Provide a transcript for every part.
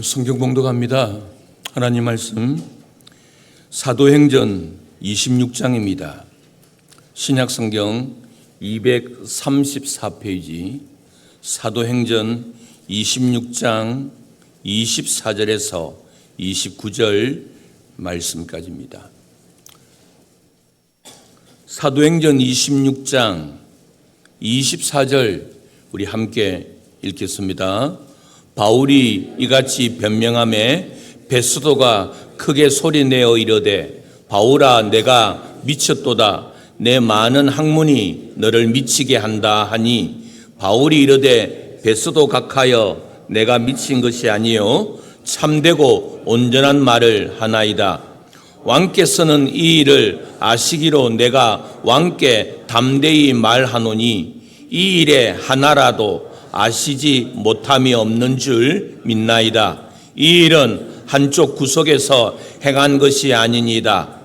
성경 봉독합니다. 하나님 말씀 사도행전 26장입니다. 신약성경 234페이지 사도행전 26장 24절에서 29절 말씀까지입니다. 사도행전 26장 24절 우리 함께 읽겠습니다. 바울이 이같이 변명하매 베스도가 크게 소리내어 이르되 바울아 내가 미쳤도다. 내 많은 학문이 너를 미치게 한다 하니 바울이 이르되 베스도 각하여 내가 미친 것이 아니요 참되고 온전한 말을 하나이다. 왕께서는 이 일을 아시기로 내가 왕께 담대히 말하노니 이 일에 하나라도 아시지 못함이 없는 줄 믿나이다. 이 일은 한쪽 구석에서 행한 것이 아니니이다.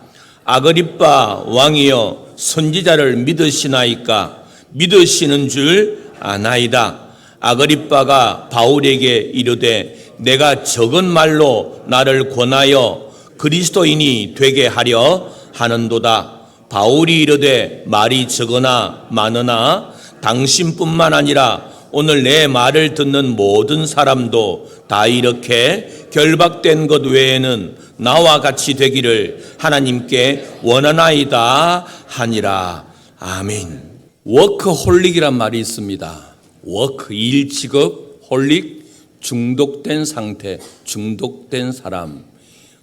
아그리빠 왕이여 선지자를 믿으시나이까? 믿으시는 줄 아나이다. 아그리빠가 바울에게 이르되 내가 적은 말로 나를 권하여 그리스도인이 되게 하려 하는도다. 바울이 이르되 말이 적으나 많으나 당신뿐만 아니라 오늘 내 말을 듣는 모든 사람도 다 이렇게 결박된 것 외에는 나와 같이 되기를 하나님께 원하나이다 하니라. 아멘. 워크홀릭이란 말이 있습니다. 워크, 일, 직업, 홀릭, 중독된 상태, 중독된 사람.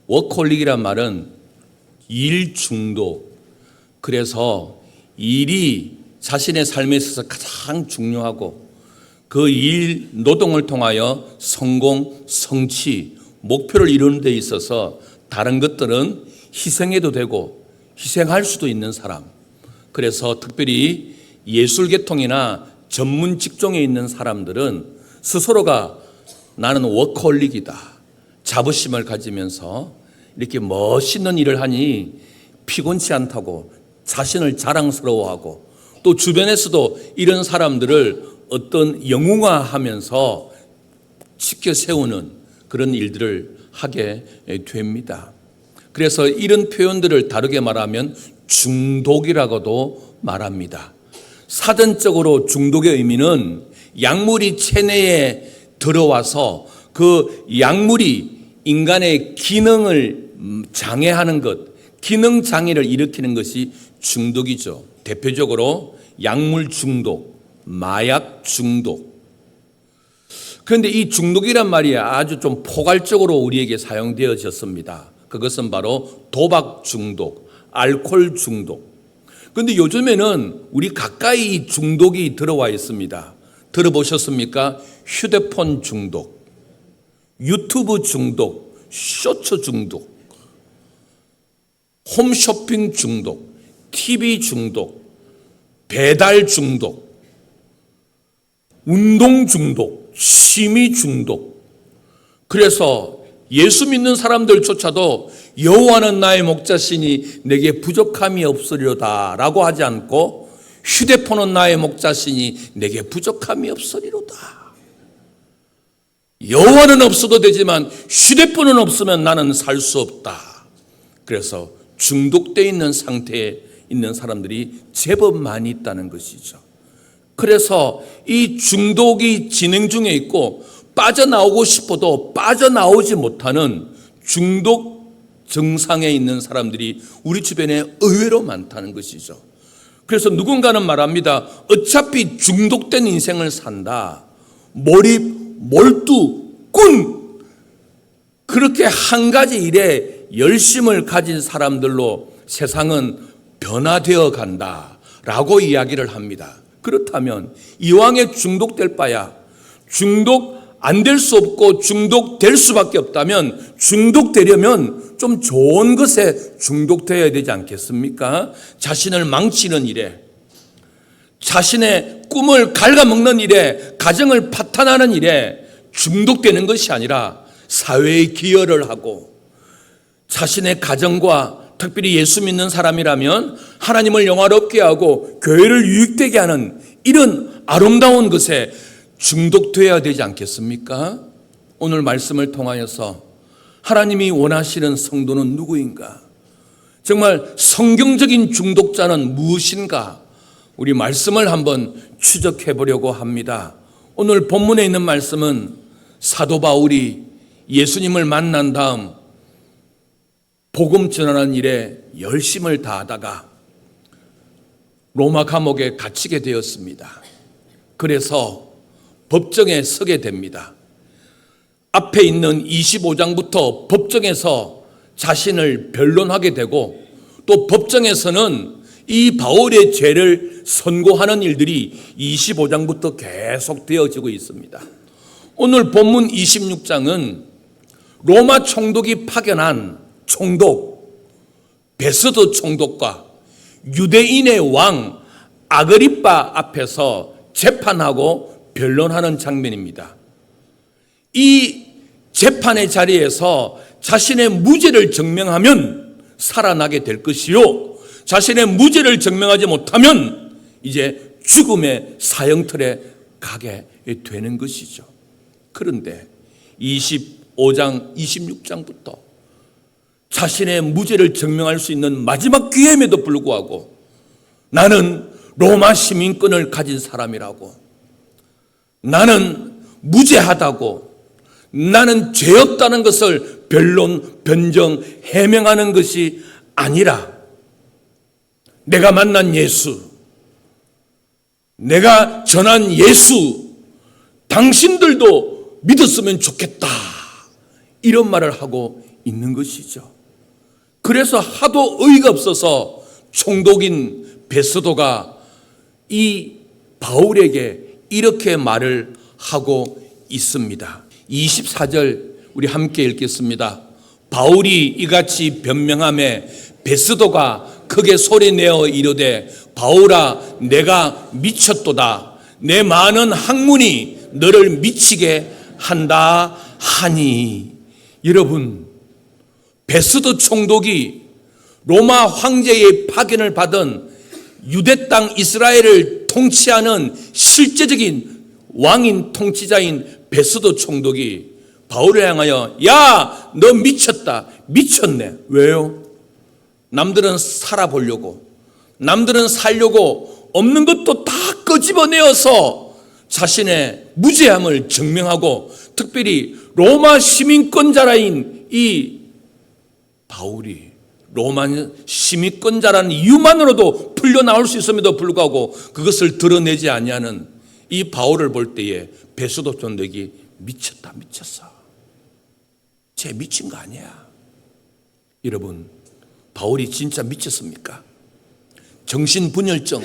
워크홀릭이란 말은 일 중독. 그래서 일이 자신의 삶에 있어서 가장 중요하고 그 일, 노동을 통하여 성공, 성취, 목표를 이루는 데 있어서 다른 것들은 희생해도 되고 희생할 수도 있는 사람. 그래서 특별히 예술계통이나 전문 직종에 있는 사람들은 스스로가 나는 워커홀릭이다. 자부심을 가지면서 이렇게 멋있는 일을 하니 피곤치 않다고 자신을 자랑스러워하고 또 주변에서도 이런 사람들을 어떤 영웅화하면서 지켜 세우는 그런 일들을 하게 됩니다. 그래서 이런 표현들을 다르게 말하면 중독이라고도 말합니다. 사전적으로 중독의 의미는 약물이 체내에 들어와서 그 약물이 인간의 기능을 장애하는 것, 기능 장애를 일으키는 것이 중독이죠. 대표적으로 약물 중독, 마약 중독. 그런데 이 중독이란 말이 아주 좀 포괄적으로 우리에게 사용되어졌습니다. 그것은 바로 도박 중독, 알코올 중독. 그런데 요즘에는 우리 가까이 중독이 들어와 있습니다. 들어보셨습니까? 휴대폰 중독, 유튜브 중독, 쇼츠 중독, 홈쇼핑 중독, TV 중독, 배달 중독, 운동 중독, 취미 중독. 그래서 예수 믿는 사람들조차도 여호와는 나의 목자시니 내게 부족함이 없으리로다 라고 하지 않고 휴대폰은 나의 목자시니 내게 부족함이 없으리로다. 여호와는 없어도 되지만 휴대폰은 없으면 나는 살 수 없다. 그래서 중독되어 있는 상태에 있는 사람들이 제법 많이 있다는 것이죠. 그래서 이 중독이 진행 중에 있고 빠져나오고 싶어도 빠져나오지 못하는 중독 증상에 있는 사람들이 우리 주변에 의외로 많다는 것이죠. 그래서 누군가는 말합니다. 어차피 중독된 인생을 산다. 몰입, 몰두, 꾼. 그렇게 한 가지 일에 열심을 가진 사람들로 세상은 변화되어 간다라고 이야기를 합니다. 그렇다면 이왕에 중독될 바야 중독 안 될 수 없고 중독될 수밖에 없다면 중독되려면 좀 좋은 것에 중독되어야 되지 않겠습니까? 자신을 망치는 일에, 자신의 꿈을 갉아먹는 일에, 가정을 파탄하는 일에 중독되는 것이 아니라 사회에 기여를 하고 자신의 가정과 특별히 예수 믿는 사람이라면 하나님을 영화롭게 하고 교회를 유익되게 하는 이런 아름다운 것에 중독되어야 되지 않겠습니까? 오늘 말씀을 통하여서 하나님이 원하시는 성도는 누구인가? 정말 성경적인 중독자는 무엇인가? 우리 말씀을 한번 추적해 보려고 합니다. 오늘 본문에 있는 말씀은 사도 바울이 예수님을 만난 다음 복음 전하는 일에 열심을 다하다가 로마 감옥에 갇히게 되었습니다. 그래서 법정에 서게 됩니다. 앞에 있는 25장부터 법정에서 자신을 변론하게 되고 또 법정에서는 이 바울의 죄를 선고하는 일들이 25장부터 계속 되어지고 있습니다. 오늘 본문 26장은 로마 총독이 파견한 총독 베스도 총독과 유대인의 왕 아그리빠 앞에서 재판하고 변론하는 장면입니다. 이 재판의 자리에서 자신의 무죄를 증명하면 살아나게 될 것이요, 자신의 무죄를 증명하지 못하면 이제 죽음의 사형틀에 가게 되는 것이죠. 그런데 25장, 26장부터 자신의 무죄를 증명할 수 있는 마지막 기회임에도 불구하고 나는 로마 시민권을 가진 사람이라고, 나는 무죄하다고, 나는 죄 없다는 것을 변론, 변정, 해명하는 것이 아니라 내가 만난 예수, 내가 전한 예수, 당신들도 믿었으면 좋겠다, 이런 말을 하고 있는 것이죠. 그래서 하도 어이가 없어서 총독인 베스도가 이 바울에게 이렇게 말을 하고 있습니다. 24절 우리 함께 읽겠습니다. 바울이 이같이 변명하매 베스도가 크게 소리내어 이르되 바울아 내가 미쳤도다. 내 많은 학문이 너를 미치게 한다 하니. 여러분, 베스도 총독이 로마 황제의 파견을 받은 유대 땅 이스라엘을 통치하는 실제적인 왕인 통치자인 베스도 총독이 바울을 향하여 야, 너 미쳤다. 미쳤네. 왜요? 남들은 살아보려고, 남들은 살려고 없는 것도 다 끄집어내어서 자신의 무죄함을 증명하고, 특별히 로마 시민권자라인 이 바울이 로마 시민권자라는 이유만으로도 풀려나올 수 있음에도 불구하고 그것을 드러내지 아니하는 이 바울을 볼 때에 베스도 총독이 미쳤다, 미쳤어. 쟤 미친 거 아니야. 여러분, 바울이 진짜 미쳤습니까? 정신분열증,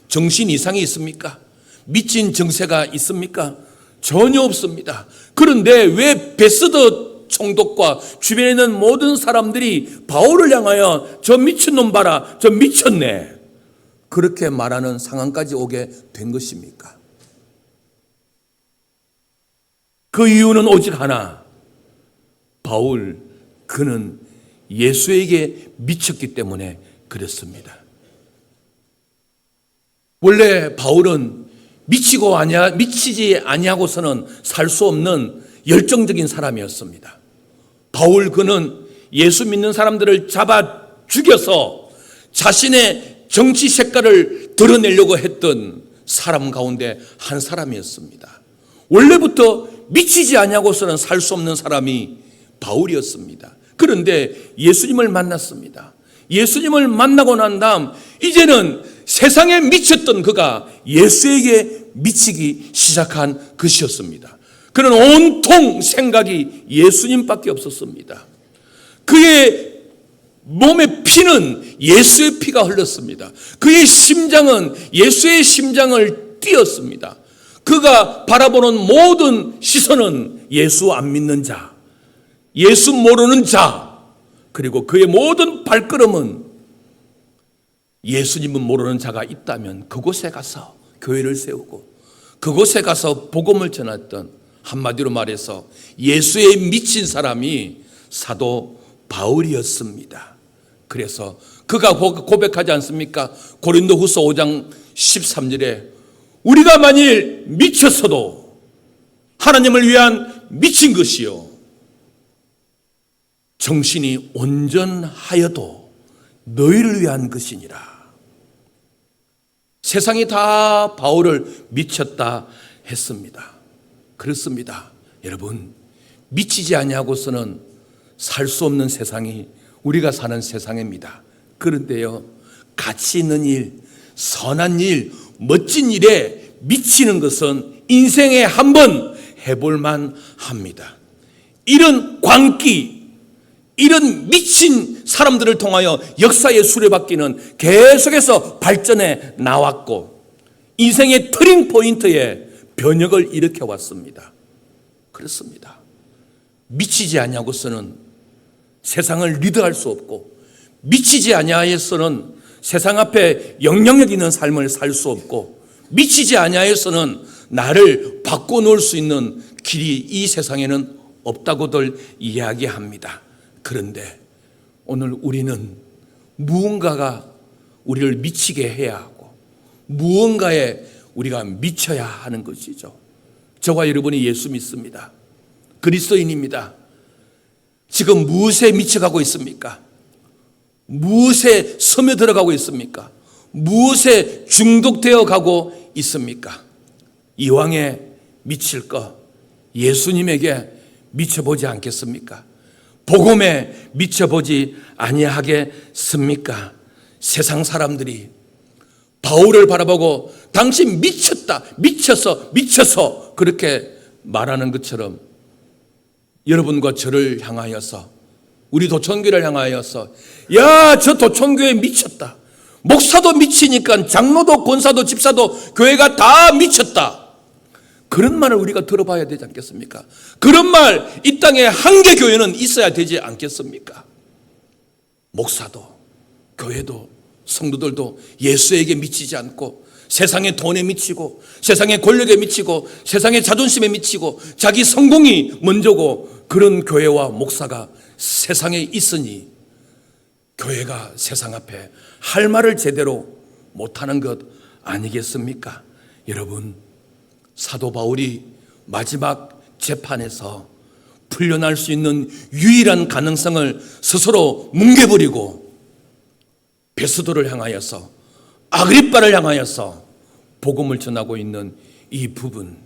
정신 이상이 있습니까? 미친 정세가 있습니까? 전혀 없습니다. 그런데 왜 베스도 총독과 주변에 있는 모든 사람들이 바울을 향하여 저 미친놈 봐라, 저 미쳤네, 그렇게 말하는 상황까지 오게 된 것입니까? 그 이유는 오직 하나, 바울, 그는 예수에게 미쳤기 때문에 그랬습니다. 원래 바울은 미치지 아니하고서는 살 수 없는 열정적인 사람이었습니다. 바울, 그는 예수 믿는 사람들을 잡아 죽여서 자신의 정치 색깔을 드러내려고 했던 사람 가운데 한 사람이었습니다. 원래부터 미치지 아니하고서는 살 수 없는 사람이 바울이었습니다. 그런데 예수님을 만났습니다. 예수님을 만나고 난 다음 이제는 세상에 미쳤던 그가 예수에게 미치기 시작한 것이었습니다. 그는 온통 생각이 예수님밖에 없었습니다. 그의 몸의 피는 예수의 피가 흘렀습니다. 그의 심장은 예수의 심장을 뛰었습니다. 그가 바라보는 모든 시선은 예수 안 믿는 자, 예수 모르는 자, 그리고 그의 모든 발걸음은 예수님은 모르는 자가 있다면 그곳에 가서 교회를 세우고 그곳에 가서 복음을 전했던, 한마디로 말해서 예수에 미친 사람이 사도 바울이었습니다. 그래서 그가 고백하지 않습니까? 고린도후서 5장 13절에 우리가 만일 미쳤어도, 하나님을 위한 미친 것이요 정신이 온전하여도 너희를 위한 것이니라. 세상이 다 바울을 미쳤다 했습니다. 그렇습니다. 여러분, 미치지 아니하고서는 살 수 없는 세상이 우리가 사는 세상입니다. 그런데요, 가치 있는 일, 선한 일, 멋진 일에 미치는 것은 인생에 한 번 해볼만 합니다. 이런 광기, 이런 미친 사람들을 통하여 역사의 수레바퀴는 계속해서 발전해 나왔고 인생의 터닝 포인트에 변혁을 일으켜 왔습니다. 그렇습니다. 미치지 아니하고서는 세상을 리드할 수 없고 미치지 아니하여서는 세상 앞에 영향력 있는 삶을 살 수 없고 미치지 아니하여서는 나를 바꿔놓을 수 있는 길이 이 세상에는 없다고들 이야기합니다. 그런데 오늘 우리는 무언가가 우리를 미치게 해야 하고 무언가에 우리가 미쳐야 하는 것이죠. 저와 여러분이 예수 믿습니다. 그리스도인입니다. 지금 무엇에 미쳐가고 있습니까? 무엇에 스며들어가고 있습니까? 무엇에 중독되어 가고 있습니까? 이왕에 미칠 것 예수님에게 미쳐보지 않겠습니까? 복음에 미쳐보지 아니하겠습니까? 세상 사람들이 바울을 바라보고 당신 미쳤다, 미쳐서 그렇게 말하는 것처럼 여러분과 저를 향하여서 우리 도천교를 향하여서 야, 저 도천교회 미쳤다. 목사도 미치니까 장로도 권사도 집사도 교회가 다 미쳤다. 그런 말을 우리가 들어봐야 되지 않겠습니까? 그런 말 이 땅에 한 개 교회는 있어야 되지 않겠습니까? 목사도 교회도 성도들도 예수에게 미치지 않고 세상의 돈에 미치고 세상의 권력에 미치고 세상의 자존심에 미치고 자기 성공이 먼저고 그런 교회와 목사가 세상에 있으니 교회가 세상 앞에 할 말을 제대로 못하는 것 아니겠습니까? 여러분, 사도 바울이 마지막 재판에서 풀려날 수 있는 유일한 가능성을 스스로 뭉개버리고 베스도를 향하여서 아그리빠를 향하여서 복음을 전하고 있는 이 부분,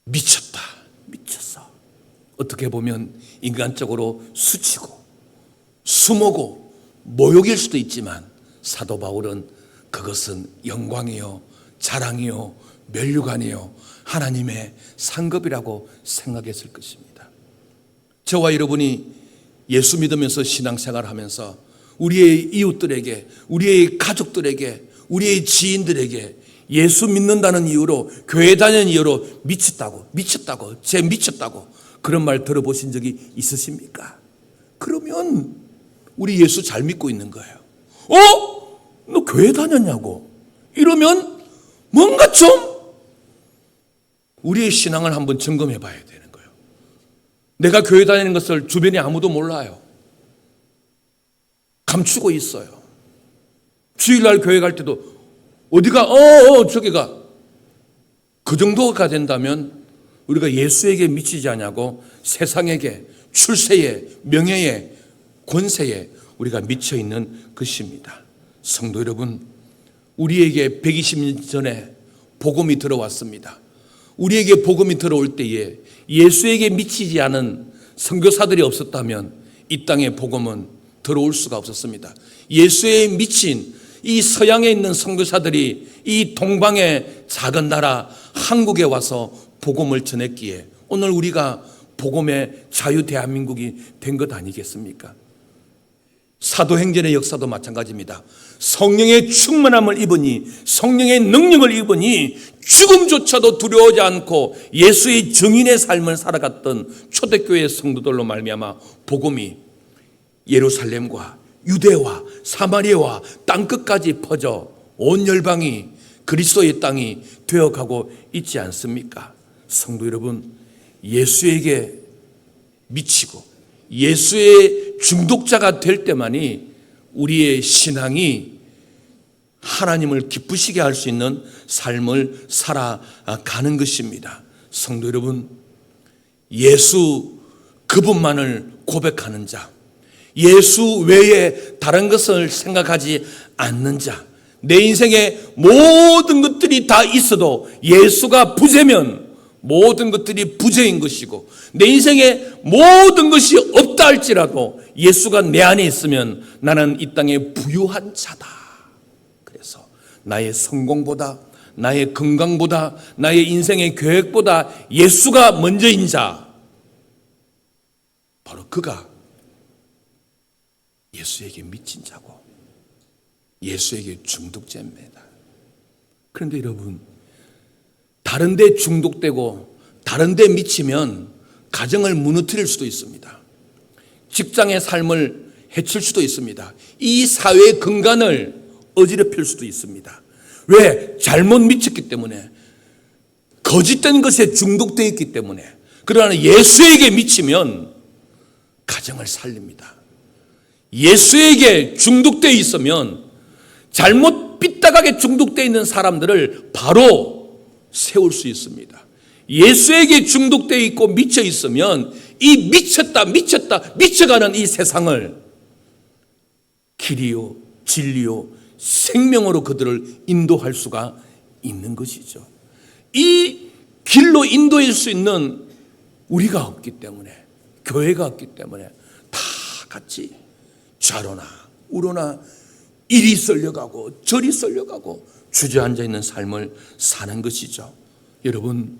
미쳤다, 미쳤어. 어떻게 보면 인간적으로 수치고 수모고 모욕일 수도 있지만 사도 바울은 그것은 영광이요 자랑이요 면류관이요 하나님의 상급이라고 생각했을 것입니다. 저와 여러분이 예수 믿으면서 신앙생활을 하면서 우리의 이웃들에게, 우리의 가족들에게, 우리의 지인들에게 예수 믿는다는 이유로, 교회 다니는 이유로 미쳤다고, 쟤 미쳤다고 그런 말 들어보신 적이 있으십니까? 그러면 우리 예수 잘 믿고 있는 거예요. 너 교회 다녔냐고? 이러면 뭔가 좀 우리의 신앙을 한번 점검해 봐야 되는 거예요. 내가 교회 다니는 것을 주변에 아무도 몰라요. 감추고 있어요. 주일날 교회 갈 때도 어디가 저기가 그 정도가 된다면 우리가 예수에게 미치지 않냐고 세상에게 출세에 명예에 권세에 우리가 미쳐 있는 것입니다. 성도 여러분, 우리에게 120년 전에 복음이 들어왔습니다. 우리에게 복음이 들어올 때에 예수에게 미치지 않은 선교사들이 없었다면 이 땅에 복음은 들어올 수가 없었습니다. 예수에 미친 이 서양에 있는 선교사들이 이 동방의 작은 나라 한국에 와서 복음을 전했기에 오늘 우리가 복음의 자유 대한민국이 된 것 아니겠습니까? 사도행전의 역사도 마찬가지입니다. 성령의 충만함을 입으니 성령의 능력을 입으니 죽음조차도 두려워하지 않고 예수의 증인의 삶을 살아갔던 초대교회 성도들로 말미암아 복음이 예루살렘과 유대와 사마리아와 땅끝까지 퍼져 온 열방이 그리스도의 땅이 되어가고 있지 않습니까? 성도 여러분, 예수에게 미치고 예수의 중독자가 될 때만이 우리의 신앙이 하나님을 기쁘시게 할 수 있는 삶을 살아가는 것입니다. 성도 여러분, 예수 그분만을 고백하는 자, 예수 외에 다른 것을 생각하지 않는 자, 내 인생에 모든 것들이 다 있어도 예수가 부재면 모든 것들이 부재인 것이고, 내 인생에 모든 것이 없다 할지라도 예수가 내 안에 있으면 나는 이 땅에 부유한 자다. 그래서 나의 성공보다, 나의 건강보다, 나의 인생의 계획보다 예수가 먼저인 자, 바로 그가 예수에게 미친 자고 예수에게 중독자입니다. 그런데 여러분, 다른 데 중독되고 다른 데 미치면 가정을 무너뜨릴 수도 있습니다. 직장의 삶을 해칠 수도 있습니다. 이 사회의 근간을 어지럽힐 수도 있습니다. 왜? 잘못 미쳤기 때문에, 거짓된 것에 중독되어 있기 때문에. 그러나 예수에게 미치면 가정을 살립니다. 예수에게 중독되어 있으면 잘못 삐딱하게 중독되어 있는 사람들을 바로 세울 수 있습니다. 예수에게 중독되어 있고 미쳐 있으면 이 미쳐가는 이 세상을 길이요, 진리요, 생명으로 그들을 인도할 수가 있는 것이죠. 이 길로 인도할 수 있는 우리가 없기 때문에, 교회가 없기 때문에 다 같이 좌로나 우로나 이리 썰려가고 저리 썰려가고 주저앉아 있는 삶을 사는 것이죠. 여러분,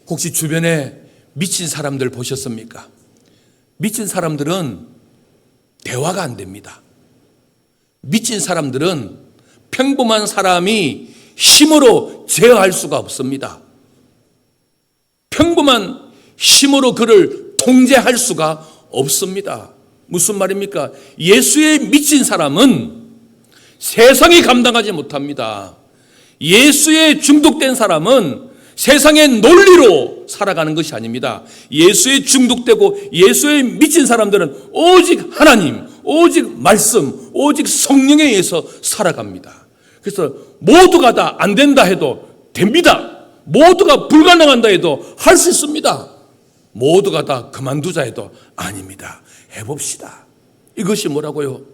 혹시 주변에 미친 사람들 보셨습니까? 미친 사람들은 대화가 안 됩니다. 미친 사람들은 평범한 사람이 힘으로 제어할 수가 없습니다. 평범한 힘으로 그를 통제할 수가 없습니다. 무슨 말입니까? 예수에 미친 사람은 세상이 감당하지 못합니다. 예수에 중독된 사람은 세상의 논리로 살아가는 것이 아닙니다. 예수에 중독되고 예수에 미친 사람들은 오직 하나님, 오직 말씀, 오직 성령에 의해서 살아갑니다. 그래서 모두가 다 안 된다 해도 됩니다. 모두가 불가능한다 해도 할 수 있습니다. 모두가 다 그만두자 해도 아닙니다. 해봅시다. 이것이 뭐라고요?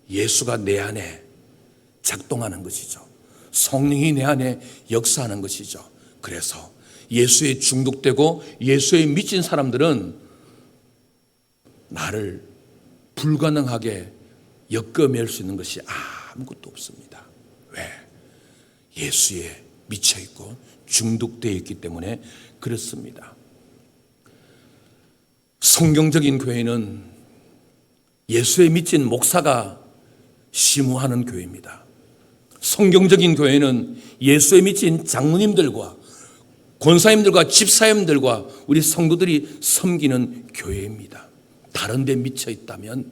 예수가 내 안에 작동하는 것이죠. 성령이 내 안에 역사하는 것이죠. 그래서 예수에 중독되고 예수에 미친 사람들은 나를 불가능하게 엮어맬 수 있는 것이 아무것도 없습니다. 왜? 예수에 미쳐있고 중독되어 있기 때문에 그렇습니다. 성경적인 교회는 예수에 미친 목사가 심우하는 교회입니다. 성경적인 교회는 예수에 미친 장로님들과 권사님들과 집사님들과 우리 성도들이 섬기는 교회입니다. 다른 데 미쳐 있다면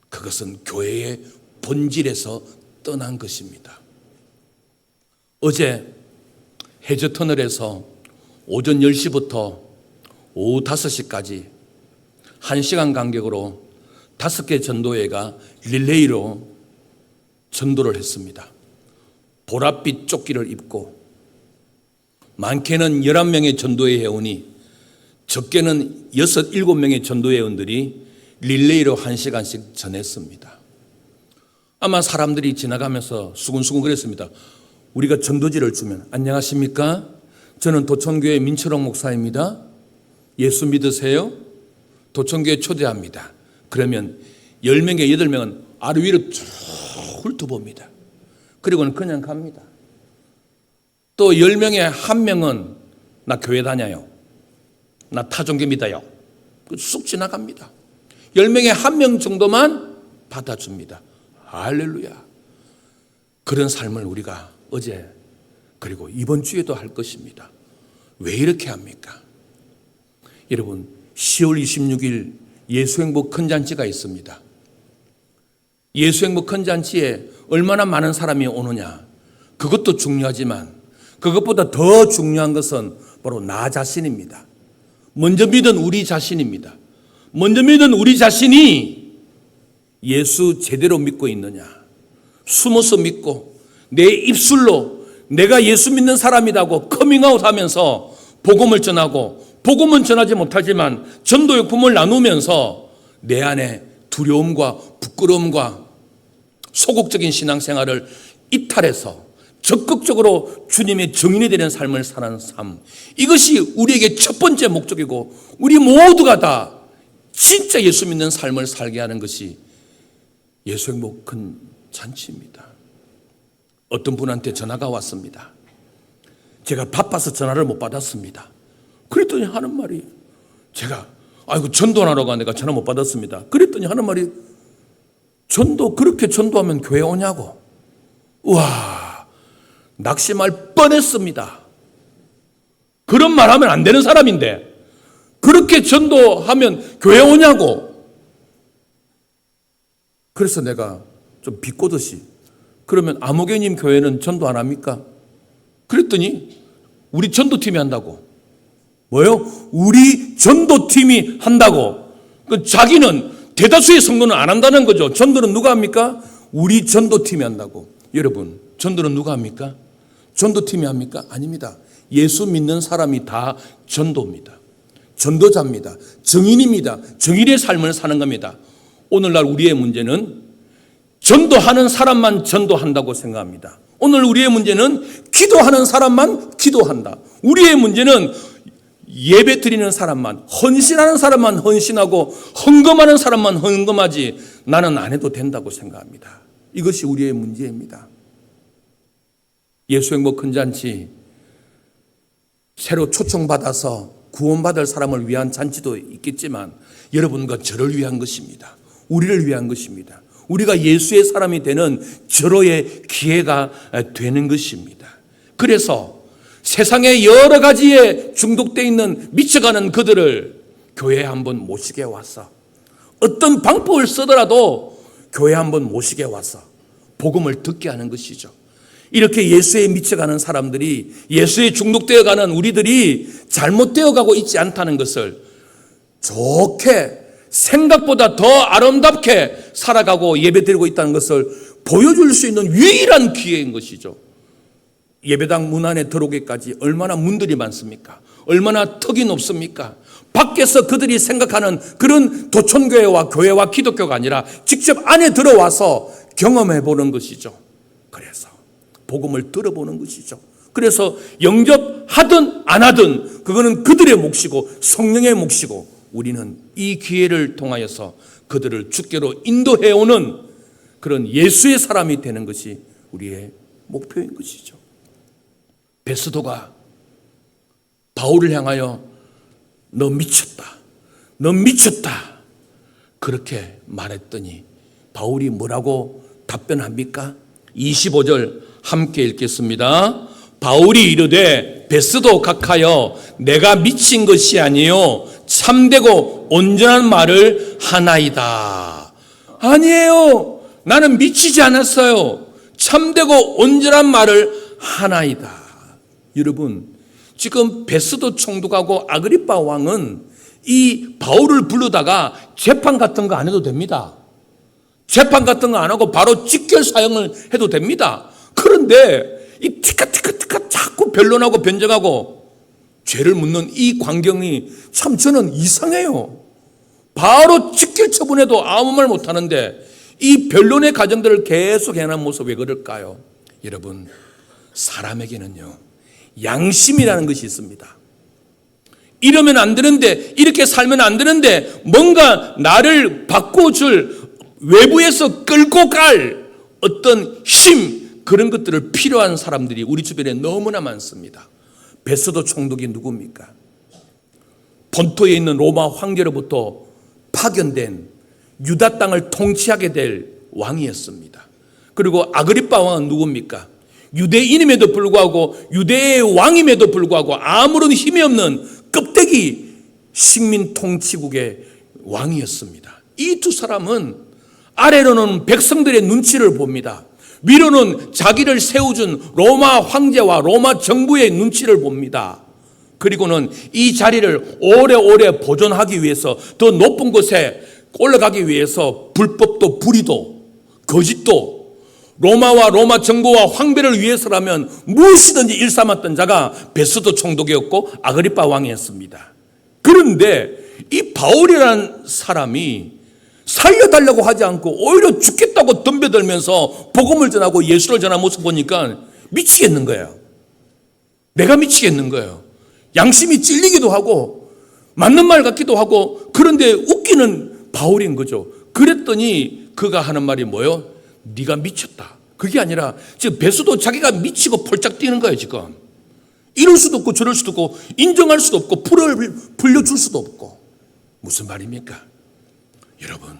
그것은 교회의 본질에서 떠난 것입니다. 어제 해저터널에서 오전 10시부터 오후 5시까지 1시간 간격으로 5개 전도회가 릴레이로 전도를 했습니다. 보랏빛 조끼를 입고 많게는 11명의 전도회 회원이, 적게는 6, 7명의 전도회 회원들이 릴레이로 1시간씩 전했습니다. 아마 사람들이 지나가면서 수근수근 그랬습니다. 우리가 전도지를 주면 안녕하십니까? 저는 도천교회 민철홍 목사입니다. 예수 믿으세요? 도천교회 초대합니다. 그러면 10명에 8명은 아래 위로 쭉 훑어봅니다. 그리고는 그냥 갑니다. 또 10명에 1명은 나 교회 다녀요. 나 타종교 믿어요. 쑥 지나갑니다. 10명에 1명 정도만 받아줍니다. 할렐루야. 그런 삶을 우리가 어제 그리고 이번 주에도 할 것입니다. 왜 이렇게 합니까? 여러분, 10월 26일 예수행복 큰잔치가 있습니다. 예수행복 큰잔치에 얼마나 많은 사람이 오느냐, 그것도 중요하지만 그것보다 더 중요한 것은 바로 나 자신입니다. 먼저 믿은 우리 자신입니다. 먼저 믿은 우리 자신이 예수 제대로 믿고 있느냐, 숨어서 믿고 내 입술로 내가 예수 믿는 사람이라고 커밍아웃 하면서 복음을 전하고 복음은 전하지 못하지만 전도의 품을 나누면서 내 안에 두려움과 부끄러움과 소극적인 신앙생활을 이탈해서 적극적으로 주님의 증인이 되는 삶을 사는 삶, 이것이 우리에게 첫 번째 목적이고 우리 모두가 다 진짜 예수 믿는 삶을 살게 하는 것이 예수 행복한 잔치입니다. 어떤 분한테 전화가 왔습니다. 제가 바빠서 전화를 못 받았습니다. 그랬더니 하는 말이, 제가 아이고 전도하러 가 내가 전화 못 받았습니다. 그랬더니 하는 말이, 전도 그렇게 전도하면 교회 오냐고. 우와, 낙심할 뻔했습니다. 그런 말 하면 안 되는 사람인데 그렇게 전도하면 교회 오냐고. 그래서 내가 좀 비꼬듯이, 그러면 아무개님 교회는 전도 안 합니까? 그랬더니 우리 전도팀이 한다고. 뭐요? 우리 전도팀이 한다고. 자기는 대다수의 성도는 안 한다는 거죠. 전도는 누가 합니까? 우리 전도팀이 한다고. 여러분, 전도는 누가 합니까? 전도팀이 합니까? 아닙니다. 예수 믿는 사람이 다 전도입니다. 전도자입니다. 증인입니다. 증인의 삶을 사는 겁니다. 오늘날 우리의 문제는 전도하는 사람만 전도한다고 생각합니다. 오늘 우리의 문제는 기도하는 사람만 기도한다. 우리의 문제는 예배 드리는 사람만, 헌신하는 사람만 헌신하고 헌금하는 사람만 헌금하지 나는 안 해도 된다고 생각합니다. 이것이 우리의 문제입니다. 예수 행복 큰 잔치, 새로 초청받아서 구원받을 사람을 위한 잔치도 있겠지만 여러분과 저를 위한 것입니다. 우리를 위한 것입니다. 우리가 예수의 사람이 되는 절호의 기회가 되는 것입니다. 그래서 세상에 여러 가지에 중독되어 있는 미쳐가는 그들을 교회에 한번 모시게 와서, 어떤 방법을 쓰더라도 교회에 한번 모시게 와서 복음을 듣게 하는 것이죠. 이렇게 예수에 미쳐가는 사람들이, 예수에 중독되어 가는 우리들이 잘못되어 가고 있지 않다는 것을 좋게, 생각보다 더 아름답게 살아가고 예배드리고 있다는 것을 보여줄 수 있는 유일한 기회인 것이죠. 예배당 문 안에 들어오기까지 얼마나 문들이 많습니까? 얼마나 턱이 높습니까? 밖에서 그들이 생각하는 그런 도촌교회와 교회와 기독교가 아니라 직접 안에 들어와서 경험해 보는 것이죠. 그래서 복음을 들어보는 것이죠. 그래서 영접하든 안 하든 그거는 그들의 몫이고 성령의 몫이고, 우리는 이 기회를 통하여서 그들을 주께로 인도해오는 그런 예수의 사람이 되는 것이 우리의 목표인 것이죠. 베스도가 바울을 향하여 너 미쳤다, 너 미쳤다 그렇게 말했더니 바울이 뭐라고 답변합니까? 25절 함께 읽겠습니다. 바울이 이르되 베스도 각하여 내가 미친 것이 아니요 참되고 온전한 말을 하나이다. 아니에요, 나는 미치지 않았어요. 참되고 온전한 말을 하나이다. 여러분, 지금 베스도 총독하고 아그리빠 왕은 이 바울을 부르다가 재판 같은 거 안 해도 됩니다. 재판 같은 거 안 하고 바로 직결 사형을 해도 됩니다. 그런데 이 티카티카 자꾸 변론하고 변정하고 죄를 묻는 이 광경이 참 저는 이상해요. 바로 직결 처분해도 아무 말 못하는데 이 변론의 과정들을 계속 해나는 모습 왜 그럴까요? 여러분, 사람에게는요 양심이라는 것이 있습니다. 이러면 안 되는데, 이렇게 살면 안 되는데, 뭔가 나를 바꿔줄, 외부에서 끌고 갈 어떤 힘, 그런 것들을 필요한 사람들이 우리 주변에 너무나 많습니다. 베스도 총독이 누굽니까? 본토에 있는 로마 황제로부터 파견된 유다 땅을 통치하게 될 왕이었습니다. 그리고 아그리빠 왕은 누굽니까? 유대인임에도 불구하고, 유대의 왕임에도 불구하고 아무런 힘이 없는 껍데기 식민 통치국의 왕이었습니다. 이 두 사람은 아래로는 백성들의 눈치를 봅니다. 위로는 자기를 세워준 로마 황제와 로마 정부의 눈치를 봅니다. 그리고는 이 자리를 오래오래 보존하기 위해서, 더 높은 곳에 올라가기 위해서 불법도 불의도 거짓도, 로마와 로마 정부와 황배를 위해서라면 무엇이든지 일삼았던 자가 베스도 총독이었고 아그리빠 왕이었습니다. 그런데 이 바울이라는 사람이 살려달라고 하지 않고 오히려 죽겠다고 덤벼들면서 복음을 전하고 예수를 전하는 모습 보니까 미치겠는 거예요. 내가 미치겠는 거예요. 양심이 찔리기도 하고 맞는 말 같기도 하고, 그런데 웃기는 바울인 거죠. 그랬더니 그가 하는 말이 뭐예요? 네가 미쳤다. 그게 아니라 지금 베스도 자기가 미치고 폴짝 뛰는 거예요. 지금 이럴 수도 없고 저럴 수도 없고 인정할 수도 없고 풀려줄 수도 없고. 무슨 말입니까? 여러분,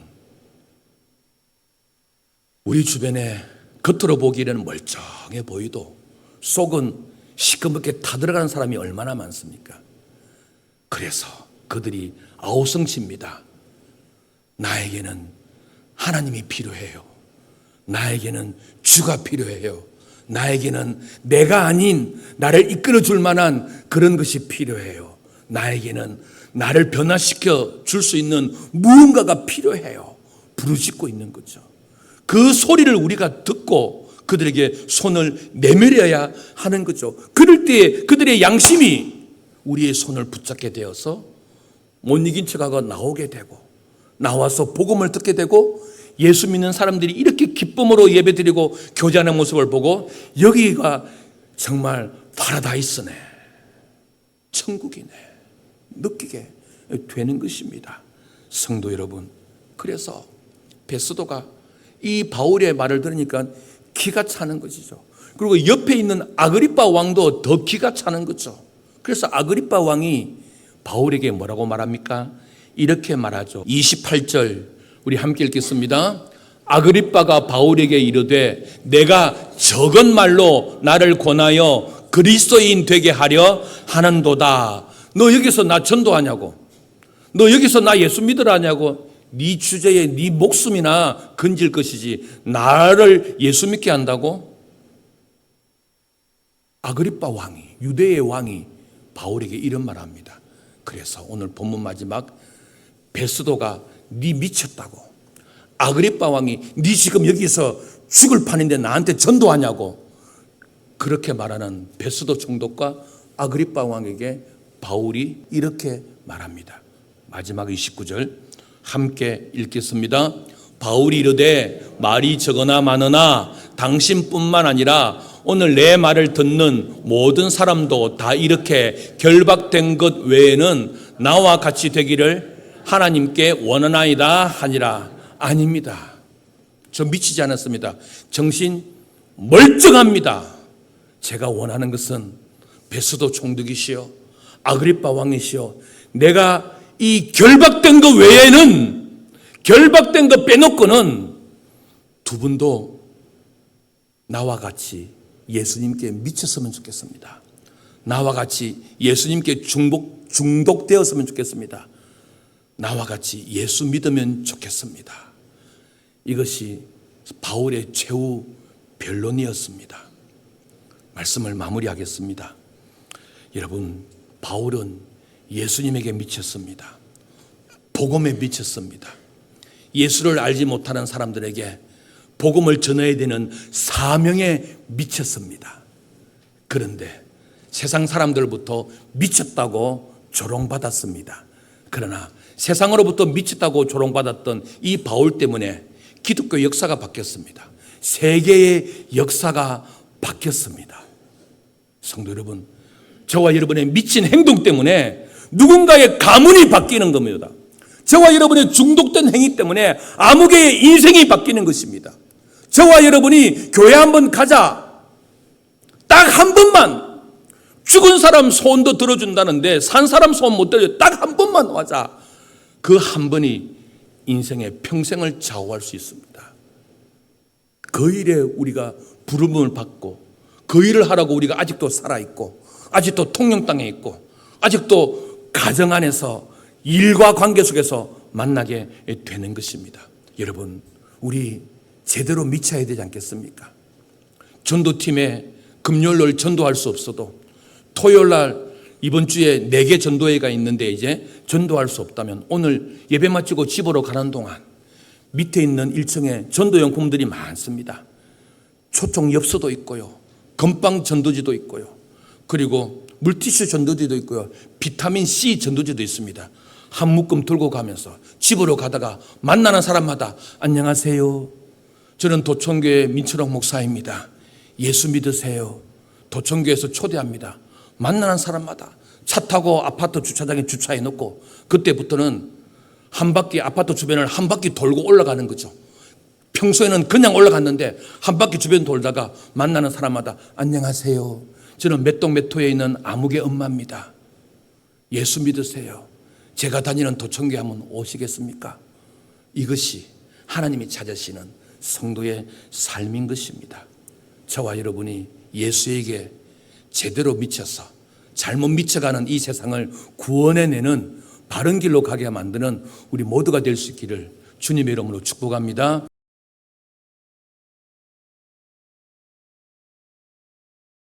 우리 주변에 겉으로 보기에는 멀쩡해 보이도 속은 시커멓게 타들어가는 사람이 얼마나 많습니까? 그래서 그들이 아우성칩니다. 나에게는 하나님이 필요해요. 나에게는 주가 필요해요. 나에게는 내가 아닌 나를 이끌어줄 만한 그런 것이 필요해요. 나에게는 나를 변화시켜 줄 수 있는 무언가가 필요해요. 부르짖고 있는 거죠. 그 소리를 우리가 듣고 그들에게 손을 내밀어야 하는 거죠. 그럴 때 그들의 양심이 우리의 손을 붙잡게 되어서 못 이긴 척하고 나오게 되고, 나와서 복음을 듣게 되고, 예수 믿는 사람들이 이렇게 기쁨으로 예배드리고 교제하는 모습을 보고 여기가 정말 파라다이스네, 천국이네 느끼게 되는 것입니다. 성도 여러분, 그래서 베스도가 이 바울의 말을 들으니까 기가 차는 것이죠. 그리고 옆에 있는 아그리빠 왕도 더 기가 차는 거죠. 그래서 아그리빠 왕이 바울에게 뭐라고 말합니까? 이렇게 말하죠. 28절 우리 함께 읽겠습니다. 아그리빠가 바울에게 이르되 내가 적은 말로 나를 권하여 그리스도인 되게 하려 하는도다. 너 여기서 나 전도하냐고, 너 여기서 나 예수 믿으라냐고. 네 주제에 네 목숨이나 건질 것이지 나를 예수 믿게 한다고? 아그리빠 왕이, 유대의 왕이 바울에게 이런 말합니다. 그래서 오늘 본문 마지막, 베스도가 네 미쳤다고, 아그리빠 왕이 네 지금 여기서 죽을 판인데 나한테 전도하냐고, 그렇게 말하는 베스도 총독과 아그리빠 왕에게 바울이 이렇게 말합니다. 마지막 29절 함께 읽겠습니다. 바울이 이르되 말이 적으나 많으나 당신뿐만 아니라 오늘 내 말을 듣는 모든 사람도 다 이렇게 결박된 것 외에는 나와 같이 되기를 하나님께 원하나이다 하니라. 아닙니다. 저 미치지 않았습니다. 정신 멀쩡합니다. 제가 원하는 것은 베스도 총독이시여 아그리빠 왕이시여, 내가 이 결박된 것 외에는, 결박된 것 빼놓고는 두 분도 나와 같이 예수님께 미쳤으면 좋겠습니다. 나와 같이 예수님께 중독되었으면 좋겠습니다. 나와 같이 예수 믿으면 좋겠습니다. 이것이 바울의 최후 변론이었습니다. 말씀을 마무리하겠습니다. 여러분, 바울은 예수님에게 미쳤습니다. 복음에 미쳤습니다. 예수를 알지 못하는 사람들에게 복음을 전해야 되는 사명에 미쳤습니다. 그런데 세상 사람들부터 미쳤다고 조롱받았습니다. 그러나 세상으로부터 미쳤다고 조롱받았던 이 바울 때문에 기독교 역사가 바뀌었습니다. 세계의 역사가 바뀌었습니다. 성도 여러분, 저와 여러분의 미친 행동 때문에 누군가의 가문이 바뀌는 겁니다. 저와 여러분의 중독된 행위 때문에 아무개의 인생이 바뀌는 것입니다. 저와 여러분이 교회 한번 가자, 딱 한 번만, 죽은 사람 소원도 들어준다는데 산 사람 소원 못 들어줘, 딱 한 번만 와자. 그 한 번이 인생의 평생을 좌우할 수 있습니다. 그 일에 우리가 부름을 받고 그 일을 하라고 우리가 아직도 살아있고, 아직도 통영 땅에 있고, 아직도 가정 안에서 일과 관계 속에서 만나게 되는 것입니다. 여러분, 우리 제대로 미쳐야 되지 않겠습니까? 전도팀에 금요일날 전도할 수 없어도 토요일날 이번 주에 4개 전도회가 있는데 이제 전도할 수 없다면 오늘 예배 마치고 집으로 가는 동안 밑에 있는 1층에 전도용품들이 많습니다. 초청 엽서도 있고요, 건빵 전도지도 있고요, 그리고 물티슈 전도지도 있고요. 비타민 C 전도지도 있습니다. 한 묶음 들고 가면서 집으로 가다가 만나는 사람마다 안녕하세요. 저는 도청교회 민철옥 목사입니다. 예수 믿으세요. 도청교회에서 초대합니다. 만나는 사람마다 차 타고 아파트 주차장에 주차해 놓고 그때부터는 한 바퀴 아파트 주변을 한 바퀴 돌고 올라가는 거죠. 평소에는 그냥 올라갔는데 한 바퀴 주변 돌다가 만나는 사람마다 안녕하세요. 저는 몇 동 몇 호에 있는 아무개 엄마입니다. 예수 믿으세요. 제가 다니는 도청교회 한번 오시겠습니까? 이것이 하나님이 찾으시는 성도의 삶인 것입니다. 저와 여러분이 예수에게 제대로 미쳐서 잘못 미쳐가는 이 세상을 구원해내는 바른 길로 가게 만드는 우리 모두가 될 수 있기를 주님의 이름으로 축복합니다.